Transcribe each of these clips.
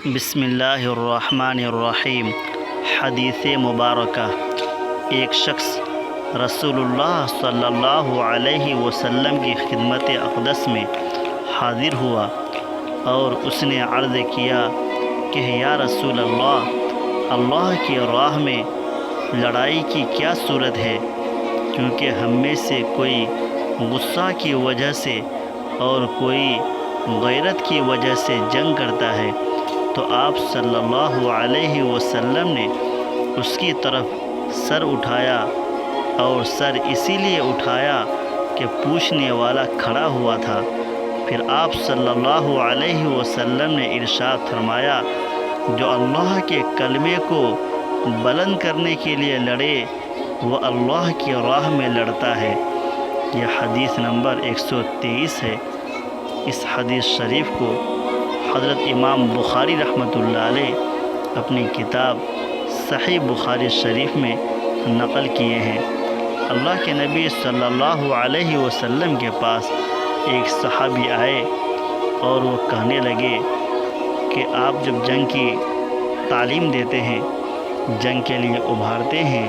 بسم اللہ الرحمن الرحیم۔ حدیث مبارکہ۔ ایک شخص رسول اللہ صلی اللہ علیہ وسلم کی خدمت اقدس میں حاضر ہوا اور اس نے عرض کیا کہ یا رسول اللہ، اللہ کی راہ میں لڑائی کی کیا صورت ہے؟ کیونکہ ہم میں سے کوئی غصہ کی وجہ سے اور کوئی غیرت کی وجہ سے جنگ کرتا ہے۔ تو آپ صلی اللہ علیہ وسلم نے اس کی طرف سر اٹھایا، اور سر اسی لیے اٹھایا کہ پوچھنے والا کھڑا ہوا تھا۔ پھر آپ صلی اللہ علیہ وسلم نے ارشاد فرمایا، جو اللہ کے کلمے کو بلند کرنے کے لیے لڑے وہ اللہ کی راہ میں لڑتا ہے۔ یہ حدیث نمبر 123 ہے۔ اس حدیث شریف کو حضرت امام بخاری رحمۃ اللہ علیہ اپنی کتاب صحیح بخاری شریف میں نقل کیے ہیں۔ اللہ کے نبی صلی اللہ علیہ وسلم کے پاس ایک صحابی آئے اور وہ کہنے لگے کہ آپ جب جنگ کی تعلیم دیتے ہیں، جنگ کے لیے ابھارتے ہیں،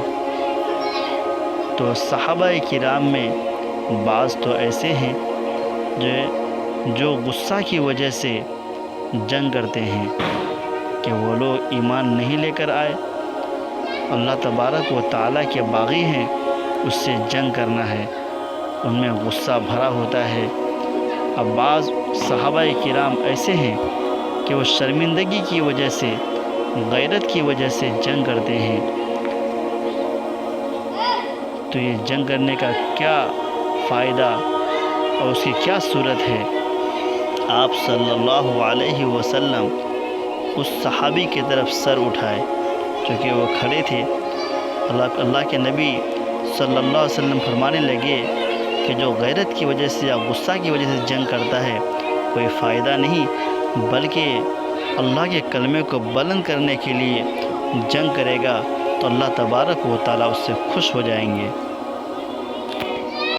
تو صحابہ کرام میں بعض تو ایسے ہیں جو غصہ کی وجہ سے جنگ کرتے ہیں کہ وہ لوگ ایمان نہیں لے کر آئے، اللہ تبارک و تعالیٰ کے باغی ہیں، اس سے جنگ کرنا ہے، ان میں غصہ بھرا ہوتا ہے۔ اب بعض صحابہ کرام ایسے ہیں کہ وہ شرمندگی کی وجہ سے، غیرت کی وجہ سے جنگ کرتے ہیں۔ تو یہ جنگ کرنے کا کیا فائدہ اور اس کی کیا صورت ہے؟ آپ صلی اللہ علیہ وسلم اس صحابی کی طرف سر اٹھائے، چونکہ وہ کھڑے تھے۔ اللہ کے نبی صلی اللہ علیہ وسلم فرمانے لگے کہ جو غیرت کی وجہ سے یا غصہ کی وجہ سے جنگ کرتا ہے کوئی فائدہ نہیں، بلکہ اللہ کے کلمے کو بلند کرنے کے لیے جنگ کرے گا تو اللہ تبارک و تعالیٰ اس سے خوش ہو جائیں گے۔